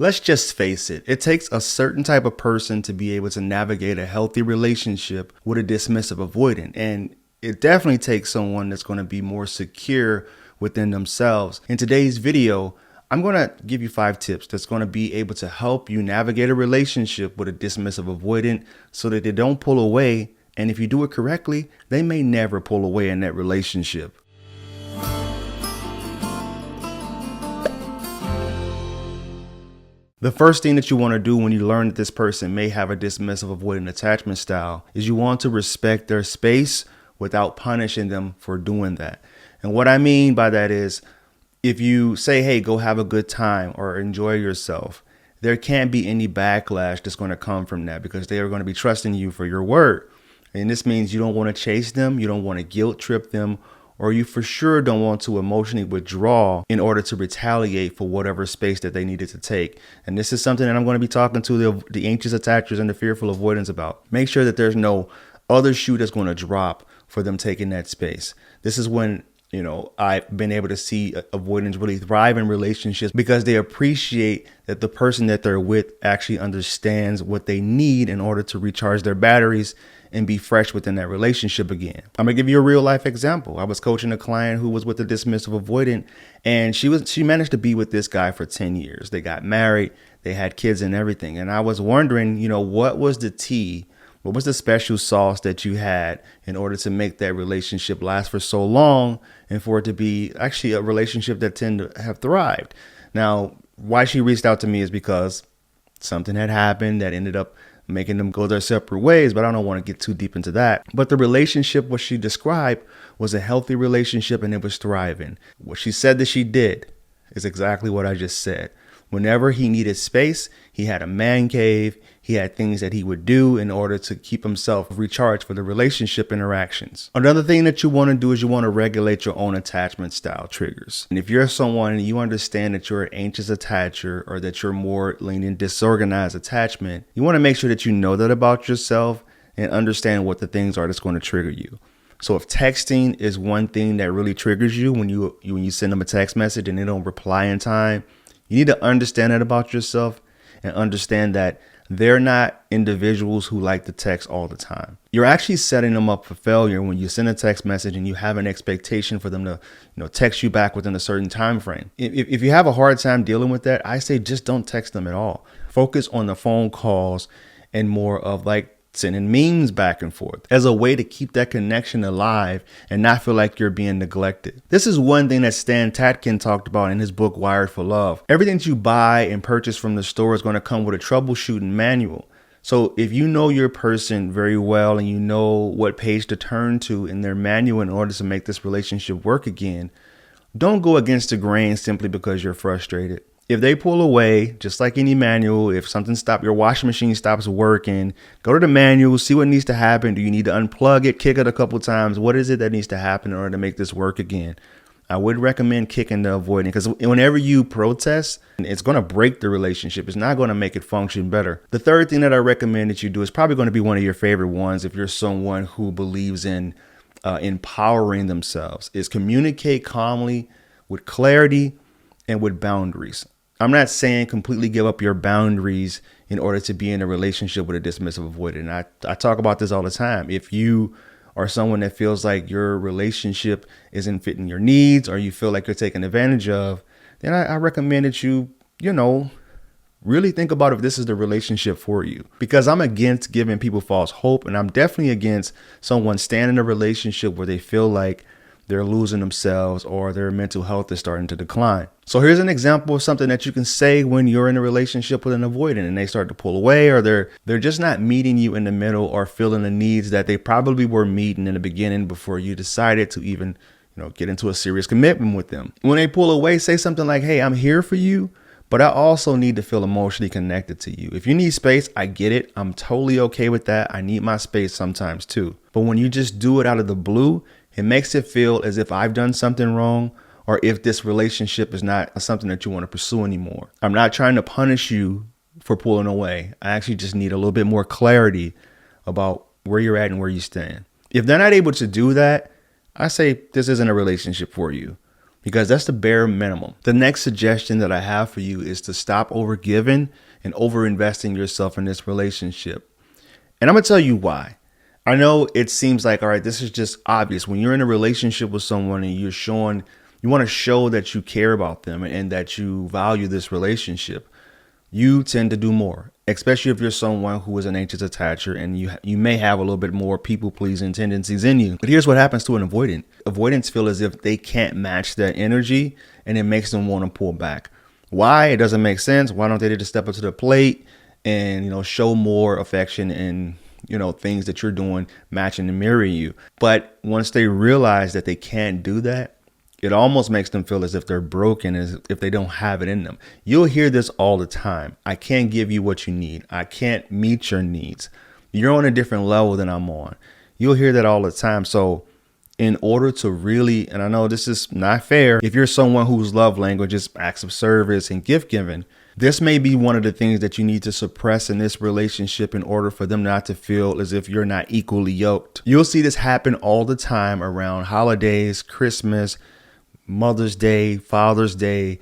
Let's just face it, it takes a certain type of person to be able to navigate a healthy relationship with a dismissive avoidant. And it definitely takes someone that's going to be more secure within themselves. In today's video, I'm going to give you 5 tips that's going to be able to help you navigate a relationship with a dismissive avoidant so that they don't pull away. And if you do it correctly, they may never pull away in that relationship. The first thing that you want to do when you learn that this person may have a dismissive avoidant attachment style is you want to respect their space without punishing them for doing that. And what I mean by that is if you say, hey, go have a good time or enjoy yourself, there can't be any backlash that's going to come from that because they are going to be trusting you for your word. And this means you don't want to chase them. You don't want to guilt trip them, or you for sure don't want to emotionally withdraw in order to retaliate for whatever space that they needed to take. And this is something that I'm going to be talking to the anxious attachers and the fearful avoidants about. Make sure that there's no other shoe that's going to drop for them taking that space. This is when, I've been able to see avoidants really thrive in relationships because they appreciate that the person that they're with actually understands what they need in order to recharge their batteries and be fresh within that relationship again. I'm gonna give you a real life example. I was coaching a client who was with a dismissive avoidant, and she managed to be with this guy for 10 years. They got married, they had kids and everything. And I was wondering, what was the tea? What was the special sauce that you had in order to make that relationship last for so long and for it to be actually a relationship that tended to have thrived? Now, why she reached out to me is because something had happened that ended up making them go their separate ways, but I don't want to get too deep into that. But the relationship, what she described, was a healthy relationship and it was thriving. What she said that she did is exactly what I just said. Whenever he needed space, he had a man cave. He had things that he would do in order to keep himself recharged for the relationship interactions. Another thing that you want to do is you want to regulate your own attachment style triggers. And if you're someone and you understand that you're an anxious attacher or that you're more leaning disorganized attachment, you want to make sure that you know that about yourself and understand what the things are that's going to trigger you. So if texting is one thing that really triggers you when you send them a text message and they don't reply in time, you need to understand that about yourself and understand that they're not individuals who like to text all the time. You're actually setting them up for failure when you send a text message and you have an expectation for them to, text you back within a certain time frame. If you have a hard time dealing with that, I say just don't text them at all. Focus on the phone calls and more of like sending memes back and forth as a way to keep that connection alive and not feel like you're being neglected. This is one thing that Stan Tatkin talked about in his book, Wired for Love. Everything that you buy and purchase from the store is going to come with a troubleshooting manual. So if you know your person very well and you know what page to turn to in their manual in order to make this relationship work again, don't go against the grain simply because you're frustrated. If they pull away, just like any manual, if something stops, your washing machine stops working, go to the manual, see what needs to happen. Do you need to unplug it, kick it a couple times? What is it that needs to happen in order to make this work again? I would recommend kicking the avoidant because whenever you protest, it's going to break the relationship. It's not going to make it function better. The third thing that I recommend that you do is probably going to be one of your favorite ones if you're someone who believes in empowering themselves, is communicate calmly with clarity and with boundaries. I'm not saying completely give up your boundaries in order to be in a relationship with a dismissive avoidant. I talk about this all the time. If you are someone that feels like your relationship isn't fitting your needs or you feel like you're taken advantage of, then I recommend that you really think about if this is the relationship for you. Because I'm against giving people false hope, and I'm definitely against someone staying in a relationship where they feel like they're losing themselves or their mental health is starting to decline. So here's an example of something that you can say when you're in a relationship with an avoidant and they start to pull away, or they're just not meeting you in the middle or filling the needs that they probably were meeting in the beginning before you decided to even, get into a serious commitment with them. When they pull away, say something like, hey, I'm here for you, but I also need to feel emotionally connected to you. If you need space, I get it. I'm totally okay with that. I need my space sometimes too. But when you just do it out of the blue, it makes it feel as if I've done something wrong or if this relationship is not something that you want to pursue anymore. I'm not trying to punish you for pulling away. I actually just need a little bit more clarity about where you're at and where you stand. If they're not able to do that, I say this isn't a relationship for you. because that's the bare minimum. The next suggestion that I have for you is to stop overgiving and overinvesting yourself in this relationship. And I'm going to tell you why. I know it seems like, all right, this is just obvious. When you're in a relationship with someone and you want to show that you care about them and that you value this relationship, you tend to do more, especially if you're someone who is an anxious attacher and you may have a little bit more people-pleasing tendencies in you. But here's what happens to an avoidant. Avoidants feel as if they can't match that energy, and it makes them want to pull back. Why? It doesn't make sense. Why don't they just step up to the plate and, show more affection and, things that you're doing matching and mirroring you? But once they realize that they can't do that, it almost makes them feel as if they're broken, as if they don't have it in them. You'll hear this all the time. I can't give you what you need. I can't meet your needs. You're on a different level than I'm on. You'll hear that all the time. So in order to really, and I know this is not fair, if you're someone whose love language is acts of service and gift giving, this may be one of the things that you need to suppress in this relationship in order for them not to feel as if you're not equally yoked. You'll see this happen all the time around holidays, Christmas, Mother's Day, Father's Day,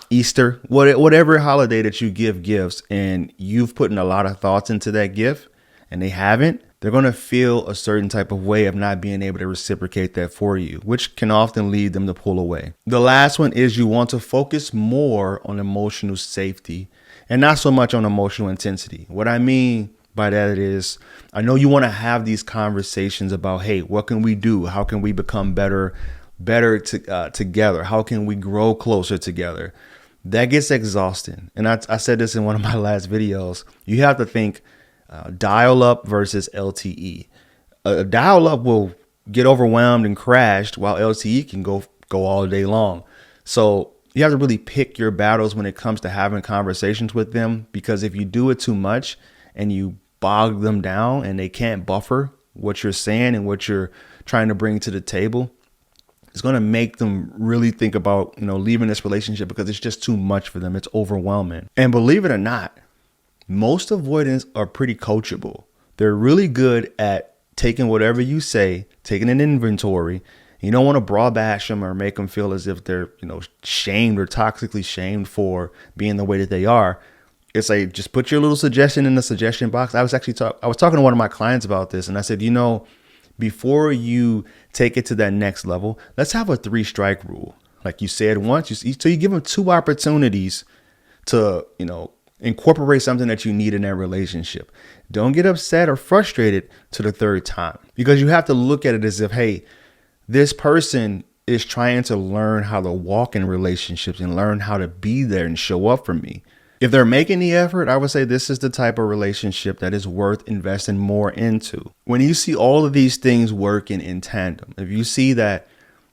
Easter, whatever holiday that you give gifts and you've put in a lot of thoughts into that gift and they haven't, they're going to feel a certain type of way of not being able to reciprocate that for you, which can often lead them to pull away. The last one is you want to focus more on emotional safety and not so much on emotional intensity. What I mean by that is, I know you want to have these conversations about, hey, what can we do? How can we become better together? How can we grow closer together? That gets exhausting. And I said this in one of my last videos. You have to think dial up versus LTE. Dial up will get overwhelmed and crashed, while LTE can go all day long. So you have to really pick your battles when it comes to having conversations with them, because if you do it too much and you bog them down and they can't buffer what you're saying and what you're trying to bring to the table, it's going to make them really think about, leaving this relationship because it's just too much for them. It's overwhelming. And believe it or not, most avoidants are pretty coachable. They're really good at taking whatever you say, taking an inventory. You don't want to broad bash them or make them feel as if they're, shamed or toxically shamed for being the way that they are. It's like, just put your little suggestion in the suggestion box. I was talking to one of my clients about this, and I said, before you take it to that next level, let's have a 3-strike rule. Like you said once, so you give them 2 opportunities to, incorporate something that you need in that relationship. Don't get upset or frustrated to the 3rd time, because you have to look at it as if, hey, this person is trying to learn how to walk in relationships and learn how to be there and show up for me. If they're making the effort, I would say this is the type of relationship that is worth investing more into. When you see all of these things working in tandem, if you see that,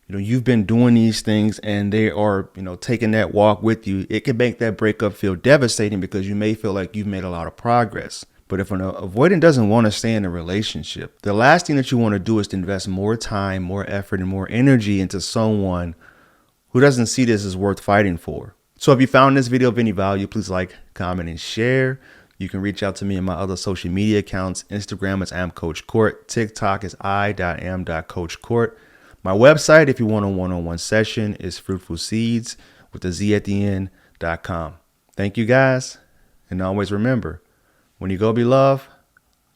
you've been doing these things and they are, taking that walk with you, it can make that breakup feel devastating because you may feel like you've made a lot of progress. But if an avoidant doesn't want to stay in a relationship, the last thing that you want to do is to invest more time, more effort, and more energy into someone who doesn't see this as worth fighting for. So if you found this video of any value, please like, comment, and share. You can reach out to me on my other social media accounts. Instagram is amcoachcourt. TikTok is i.am.coachcourt. My website, if you want a one-on-one session, is fruitfulseeds with a Z at the end.com. Thank you guys. And always remember, when you go be loved,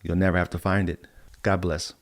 you'll never have to find it. God bless.